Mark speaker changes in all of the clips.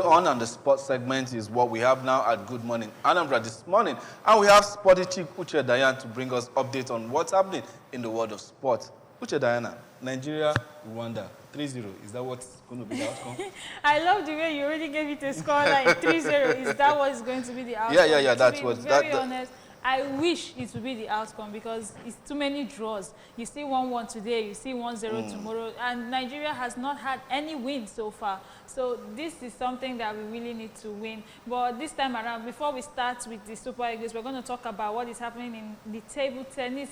Speaker 1: On the sports segment is what we have now at Good Morning Anambra this morning. And we have sporty chief Uche Dayan to bring us updates on what's happening in the world of sport. Uche Diana, Nigeria, Rwanda, 3-0. Is that what's going to be the outcome?
Speaker 2: I love the way you already gave it a score like 3-0. Is that what's going to be the outcome?
Speaker 1: Yeah. That's what.
Speaker 2: Very honest. I wish it would be the outcome because it's too many draws. You see 1-1 today, you see 1-0 tomorrow, and Nigeria has not had any win so far. So this is something that we really need to win. But this time around, before we start with the Super Eagles, we're going to talk about what is happening in the table tennis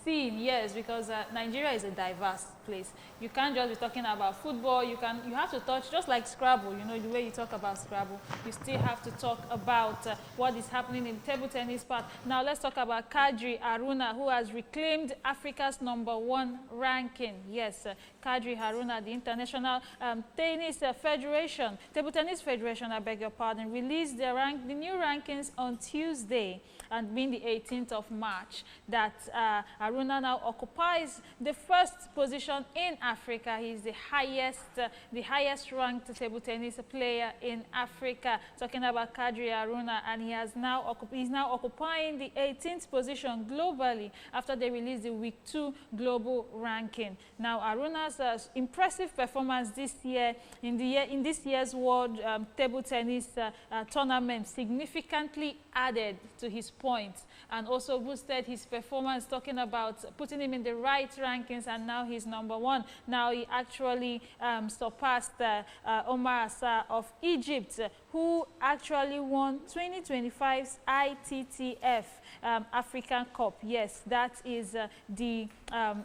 Speaker 2: scene. Yes, because Nigeria is a diverse place. You can't just be talking about football. You have to touch, just like Scrabble, you know, the way you talk about Scrabble, you still have to talk about what is happening in table tennis part. Now let's talk about Kadri Haruna, who has reclaimed Africa's #1 ranking. Yes, Kadri Haruna, the International Tennis Federation, Table Tennis Federation, I beg your pardon, released the new rankings on Tuesday, and being the 18th of March, that Haruna now occupies the first position in Africa. He's the highest ranked table tennis player in Africa. Talking about Kadri Haruna, and he's now occupying the 18th position globally after they released the Week 2 global ranking. Now Haruna's impressive performance this year in this year's World Table Tennis tournament significantly added to his points and also boosted his performance, talking about putting him in the right rankings, and now he's #1. Now he actually surpassed Omar Assar of Egypt, who actually won 2025's ITTF African Cup. Yes, that is the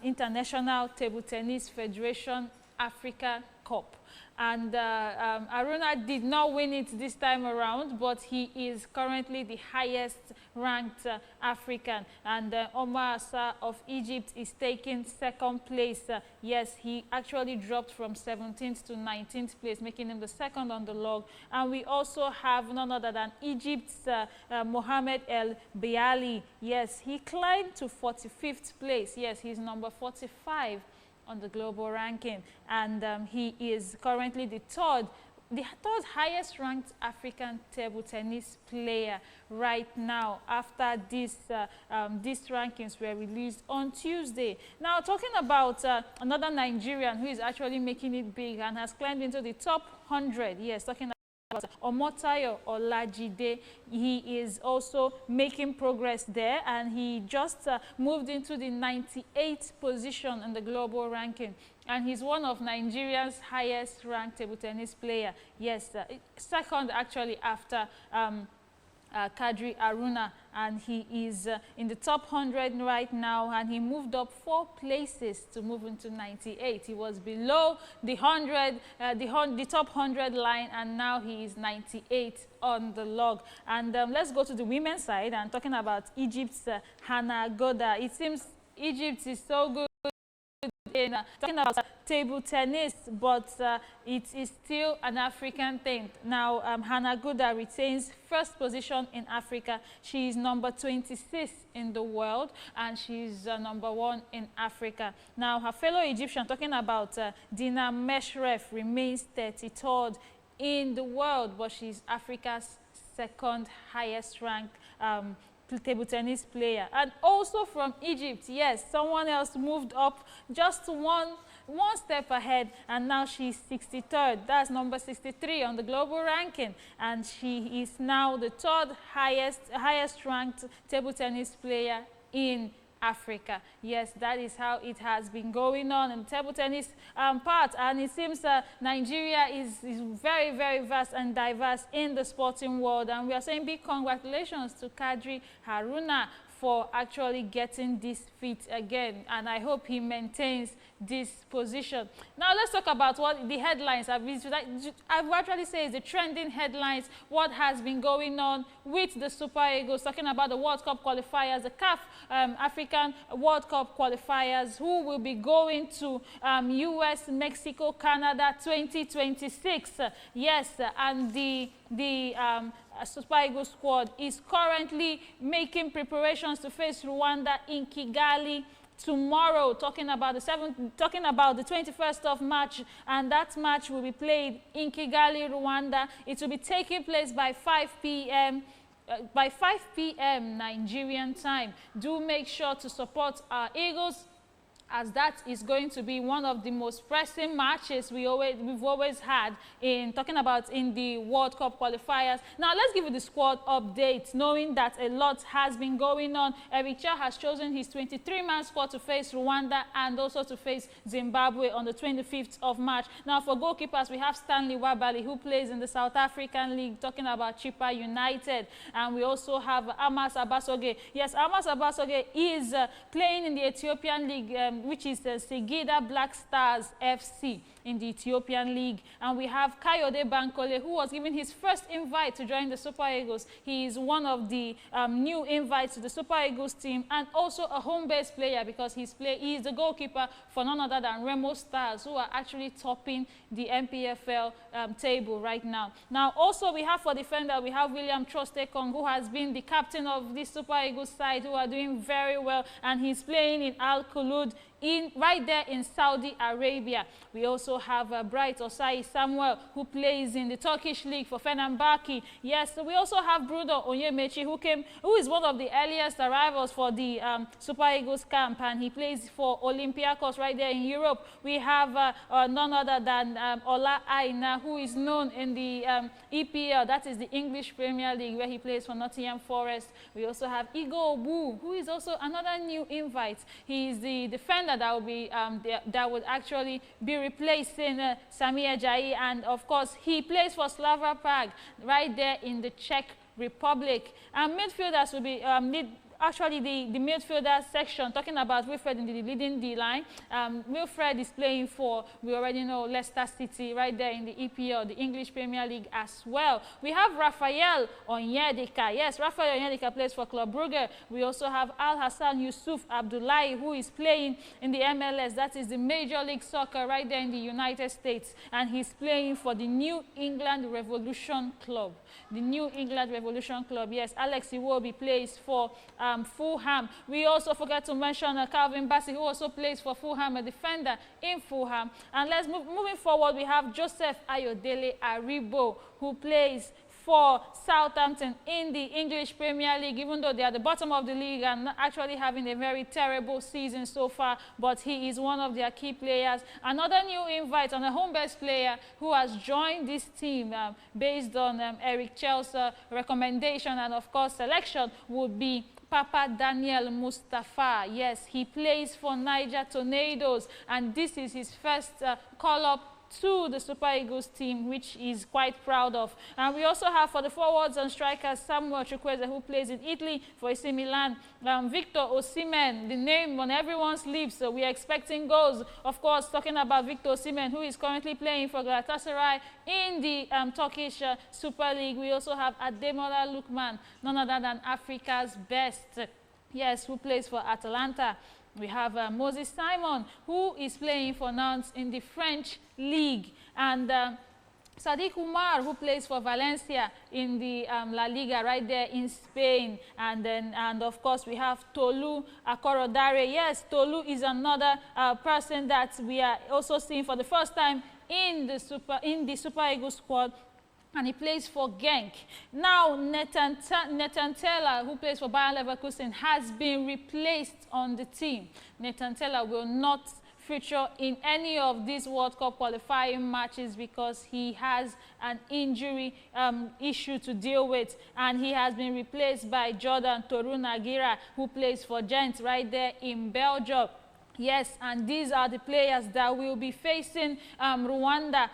Speaker 2: International Table Tennis Federation Africa Cup. And Haruna did not win it this time around, but he is currently the highest ranked African. And Omar Assar of Egypt is taking second place. Yes, he actually dropped from 17th to 19th place, making him the second on the log. And we also have none other than Egypt's Mohamed El Biali. Yes, he climbed to 45th place. Yes, he's number 45 on the global ranking, and he is currently the third highest ranked African table tennis player right now, after these rankings were released on Tuesday. Now talking about another Nigerian who is actually making it big and has climbed into the top 100. Yes, talking about Omotayo Olajide. He is also making progress there, and he just moved into the 98th position in the global ranking, and he's one of Nigeria's highest ranked table tennis player. Yes, second actually after Kadri Haruna, and he is in the top 100 right now, and he moved up 4 places to move into 98. He was below the top 100 line, and now he is 98 on the log. And let's go to the women's side, and talking about Egypt's Hannah Goda. It seems Egypt is so good in talking about table tennis, but it is still an African thing. Now Hannah Goda retains first position in Africa. She is number 26 in the world, and she's #1 in Africa. Now her fellow Egyptian, talking about Dina Meshref, remains 33rd in the world, but she's Africa's second highest ranked table tennis player. And also from Egypt, yes, someone else moved up just one step ahead, and now she's 63rd. That's number 63 on the global ranking, and she is now the third highest ranked table tennis player in Africa. Yes, that is how it has been going on in the table tennis part, and it seems Nigeria is very, very vast and diverse in the sporting world, and we are saying big congratulations to Kadri Haruna for actually getting this feat again, and I hope he maintains this position. Now let's talk about what the headlines have been. I would actually say is the trending headlines, what has been going on with the Super Eagles, talking about the World Cup qualifiers, the CAF African World Cup qualifiers, who will be going to US, Mexico, Canada 2026. Yes, and the Super Eagles squad is currently making preparations to face Rwanda in Kigali tomorrow, talking about the 21st of March, and that match will be played in Kigali, Rwanda. It will be taking place by 5 p.m. By 5 p.m. Nigerian time. Do make sure to support our Eagles, as that is going to be one of the most pressing matches we've always had in the World Cup qualifiers. Now let's give you the squad update, knowing that a lot has been going on. Eric Chell has chosen his 23-man squad to face Rwanda and also to face Zimbabwe on the 25th of March. Now for goalkeepers, we have Stanley Wabali, who plays in the South African League, talking about Chippa United. And we also have Amas Abasoge. Yes, Amas Abasoge is playing in the Ethiopian League, which is the Segida Black Stars FC in the Ethiopian League. And we have Kayode Bankole, who was given his first invite to join the Super Eagles. He is one of the new invites to the Super Eagles team, and also a home-based player, because he is the goalkeeper for none other than Remo Stars, who are actually topping the MPFL table right now. Now, also we have for defender, we have William Trostekong, who has been the captain of the Super Eagles side, who are doing very well, and he's playing in Al Khulud right there in Saudi Arabia. We also have Bright Osai Samuel, who plays in the Turkish league for Fenerbahce. Yes, so we also have Bruno Onyemechi, who is one of the earliest arrivals for the Super Eagles camp, and he plays for Olympiacos right there in Europe. We have none other than Ola Aina, who is known in the EPL, that is the English Premier League, where he plays for Nottingham Forest. We also have Igor Obu, who is also another new invite. He is the defender that will be that would actually be replacing Sami Ajayi, and of course he plays for Slava Prague right there in the Czech Republic. And midfielders will be actually the midfielder section, talking about Wilfred in the leading D-line. Wilfred is playing for, we already know, Leicester City right there in the EPL, the English Premier League as well. We have Rafael Onyedika. Yes, Rafael Onyedika plays for Club Brugge. We also have Al Hassan Yusuf Abdullahi, who is playing in the MLS, that is the Major League Soccer right there in the United States, and he's playing for the New England Revolution Club. The New England Revolution Club, yes. Alex Iwobi plays for Fulham. We also forgot to mention Calvin Bassey, who also plays for Fulham, a defender in Fulham. And let's moving forward, we have Joseph Ayodele Aribo, who plays for Southampton in the English Premier League, even though they are at the bottom of the league and not actually having a very terrible season so far, but he is one of their key players. Another new invite on a home-based player who has joined this team based on Eric Chell's recommendation and, of course, selection would be Papa Daniel Mustafa. Yes, he plays for Niger Tornadoes, and this is his first call-up to the Super Eagles team, which he's quite proud of. And we also have for the forwards and strikers Samuel Chukwueze, who plays in Italy for AC Milan. Victor Osimhen, the name on everyone's lips, so we are expecting goals. Of course, talking about Victor Osimhen, who is currently playing for Galatasaray in the Turkish Super League. We also have Ademola Lookman, none other than Africa's best, yes, who plays for Atalanta. We have Moses Simon, who is playing for Nantes in the French League, and Sadiq Umar, who plays for Valencia in the La Liga right there in Spain. And of course we have Tolu Akorodare. Yes, Tolu is another person that we are also seeing for the first time in the Super Eagles squad, and he plays for Genk. Now, Nathan Taylor, who plays for Bayer Leverkusen, has been replaced on the team. Nathan Taylor will not feature in any of these World Cup qualifying matches because he has an injury issue to deal with, and he has been replaced by Jordan Torunagira, who plays for Gent right there in Belgium. Yes, and these are the players that will be facing Rwanda,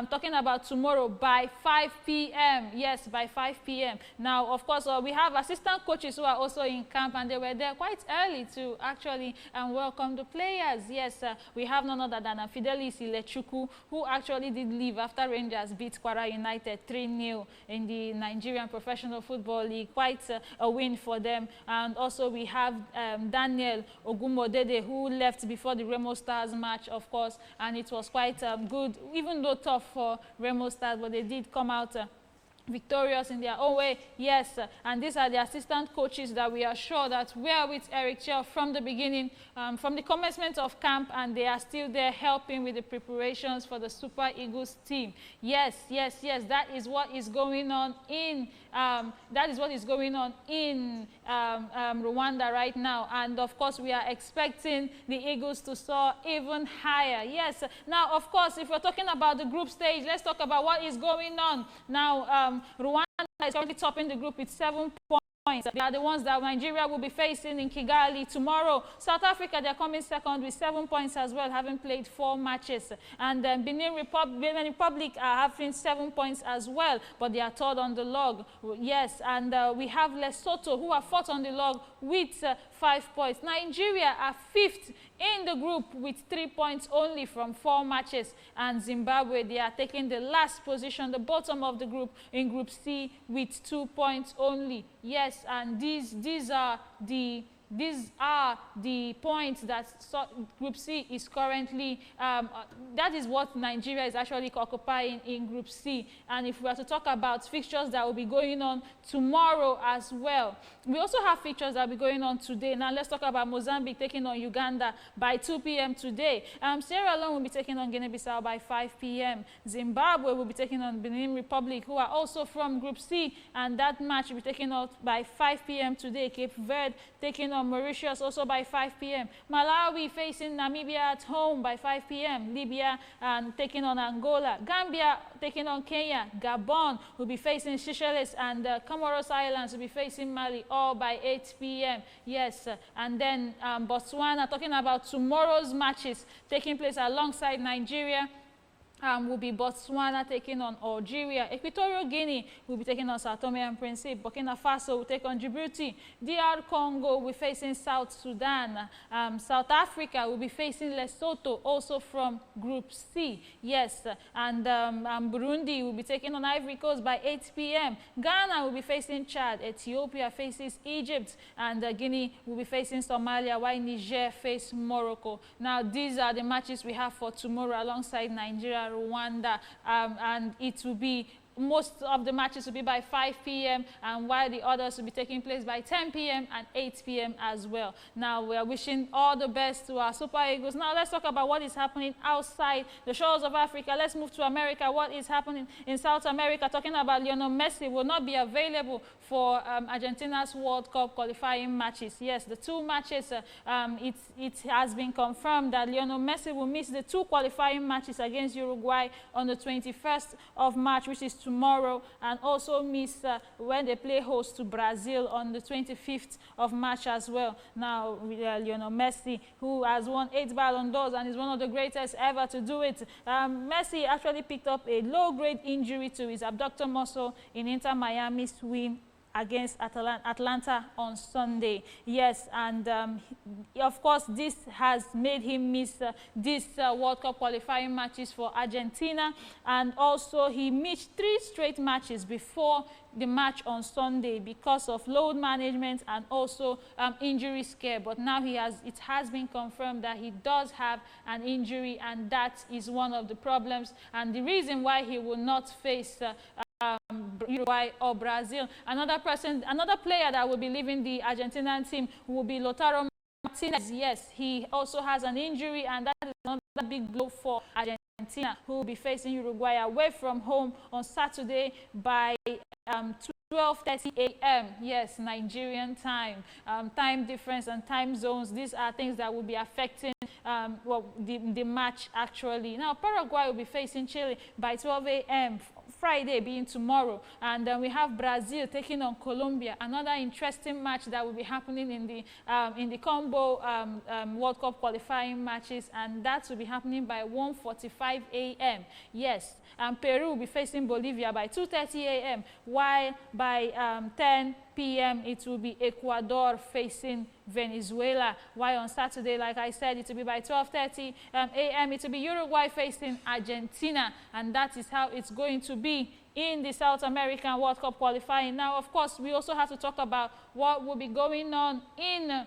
Speaker 2: talking about tomorrow by 5 p.m. Yes, by 5 p.m. Now, of course, we have assistant coaches who are also in camp, and they were there quite early to actually welcome the players. Yes, we have none other than Fidelis Ilechukwu, who actually did leave after Rangers beat Kwara United 3-0 in the Nigerian Professional Football League. Quite a win for them. And also we have Daniel Ogumodede, who left before the Remo Stars match, of course, and it was quite good, even though tough for Remo Stars, but they did come out victorious in their own way. Yes, and these are the assistant coaches that we are sure that were with Eric Chell from the beginning, from the commencement of camp, and they are still there helping with the preparations for the Super Eagles team. Yes, yes, yes, that is what is going on in Rwanda right now, and of course we are expecting the Eagles to soar even higher. Yes, now of course if we're talking about the group stage, let's talk about what is going on now. Rwanda is currently topping the group with 7 points. They are the ones that Nigeria will be facing in Kigali tomorrow. South Africa, they're coming second with 7 points as well, having played 4 matches. And Benin Republic are having 7 points as well, but they are third on the log. Yes, and we have Lesotho, who are fourth on the log with 5 points. Nigeria are fifth in the group with 3 points only from 4 matches. And Zimbabwe, they are taking the last position, the bottom of the group, in Group C with 2 points only. Yes, and these are the points that Group C is currently, that is what Nigeria is actually occupying in Group C. And if we are to talk about fixtures that will be going on tomorrow as well, we also have fixtures that will be going on today. Now let's talk about Mozambique taking on Uganda by 2 p.m. today. Sierra Leone will be taking on Guinea-Bissau by 5 p.m. Zimbabwe will be taking on Benin Republic, who are also from Group C, and that match will be taken out by 5 p.m. today. Cape Verde taking on Mauritius also by 5 p.m. Malawi facing Namibia at home by 5 p.m. Libya taking on Angola. Gambia taking on Kenya. Gabon will be facing Seychelles, and Comoros Islands will be facing Mali, all by 8 p.m. Yes, and then Botswana, talking about tomorrow's matches taking place alongside Nigeria. Will be Botswana taking on Algeria. Equatorial Guinea will be taking on Sao Tome and Principe. Burkina Faso will take on Djibouti. DR Congo will be facing South Sudan. South Africa will be facing Lesotho, also from Group C. Yes, and Burundi will be taking on Ivory Coast by 8 p.m. Ghana will be facing Chad. Ethiopia faces Egypt, and Guinea will be facing Somalia, while Niger face Morocco. Now, these are the matches we have for tomorrow alongside Nigeria, Rwanda, and it will be, most of the matches will be by 5 p.m. and while the others will be taking place by 10 p.m. and 8 p.m. as well. Now, we are wishing all the best to our Super Eagles. Now, let's talk about what is happening outside the shores of Africa. Let's move to America. What is happening in South America? Talking about Lionel Messi will not be available for Argentina's World Cup qualifying matches. Yes, the 2 matches, it has been confirmed that Lionel Messi will miss the 2 qualifying matches against Uruguay on the 21st of March, which is tomorrow, and also miss when they play host to Brazil on the 25th of March as well. Now, Lionel Messi, who has won 8 Ballon d'Ors and is one of the greatest ever to do it. Messi actually picked up a low-grade injury to his abductor muscle in Inter Miami's win against Atlanta on Sunday. Yes, and of course this has made him miss this World Cup qualifying matches for Argentina, and also he missed 3 straight matches before the match on Sunday because of load management and also injury scare. But now it has been confirmed that he does have an injury, and that is one of the problems and the reason why he will not face Uruguay or Brazil. Another player that will be leaving the Argentinian team will be Lautaro Martinez. Yes, he also has an injury, and that is another big blow for Argentina, who will be facing Uruguay away from home on Saturday by 12:30 a.m. Yes, Nigerian time. Time difference and time zones, these are things that will be affecting the match actually. Now, Paraguay will be facing Chile by 12 a.m. Friday being tomorrow, and then we have Brazil taking on Colombia, another interesting match that will be happening in the combo World Cup qualifying matches, and that will be happening by 1:45 a.m. Yes, and Peru will be facing Bolivia by 2:30 a.m. while by 10 p.m. it will be Ecuador facing Venezuela, while on Saturday, like I said, it will be by 12:30 a.m. it will be Uruguay facing Argentina, and that is how it's going to be in the South American World Cup qualifying. Now, of course, we also have to talk about what will be going on in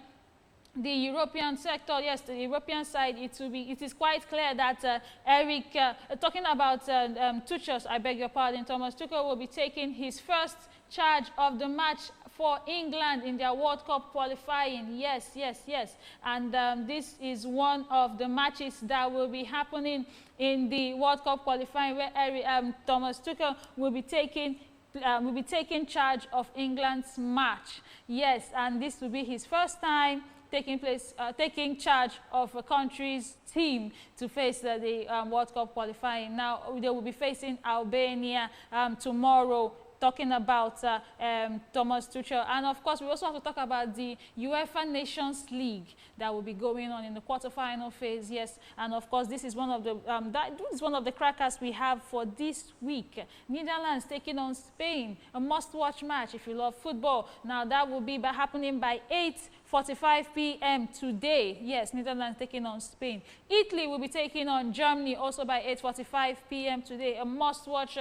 Speaker 2: the European sector, yes, the European side, it is quite clear that Eric, talking about Tuchel, I beg your pardon, Thomas Tuchel will be taking his first charge of the match for England in their World Cup qualifying. Yes, yes, yes. And this is one of the matches that will be happening in the World Cup qualifying where Thomas Tuchel will be taking charge of England's match. Yes, and this will be his first time taking charge of a country's team to face the World Cup qualifying. Now, they will be facing Albania tomorrow, talking about Thomas Tuchel. And of course, we also have to talk about the UEFA Nations League that will be going on in the quarterfinal phase. Yes, and of course, this is one of the crackers we have for this week. Netherlands taking on Spain, a must-watch match if you love football. Now, that will be happening by 8:45 p.m. today. Yes, Netherlands taking on Spain. Italy will be taking on Germany also by 8:45 p.m. today. A must-watch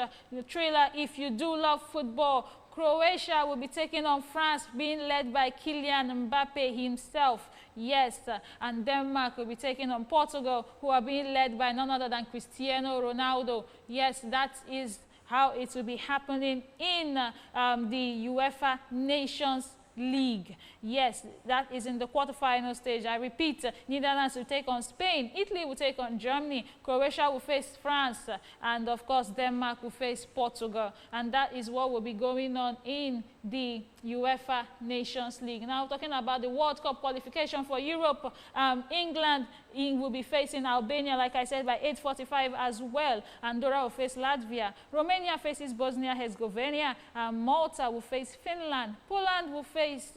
Speaker 2: trailer if you do love football. Croatia will be taking on France, being led by Kylian Mbappe himself. Yes, and Denmark will be taking on Portugal, who are being led by none other than Cristiano Ronaldo. Yes, that is how it will be happening in the UEFA Nations League. Yes, that is in the quarterfinal stage. I repeat, Netherlands will take on Spain, Italy will take on Germany, Croatia will face France, and of course Denmark will face Portugal. And that is what will be going on in the UEFA Nations League. Now, talking about the World Cup qualification for Europe, England will be facing Albania, like I said, by 8:45 as well. Andorra will face Latvia. Romania faces Bosnia-Herzegovina. Malta will face Finland. Poland will face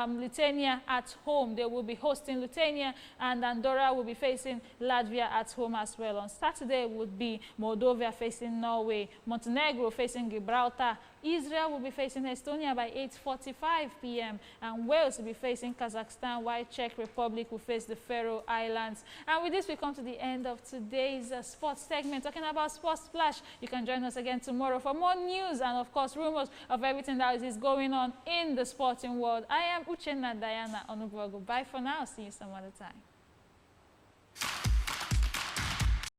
Speaker 2: Lithuania at home. They will be hosting Lithuania, and Andorra will be facing Latvia at home as well. On Saturday would be Moldova facing Norway. Montenegro facing Gibraltar. Israel will be facing Estonia by 8:45 p.m. and Wales will be facing Kazakhstan, while Czech Republic will face the Faroe Islands. And with this, we come to the end of today's sports segment, talking about Sports Splash. You can join us again tomorrow for more news and, of course, rumors of everything that is going on in the sporting world. I am Uchenna Diana Onugbogu. Bye for now. See you some other time.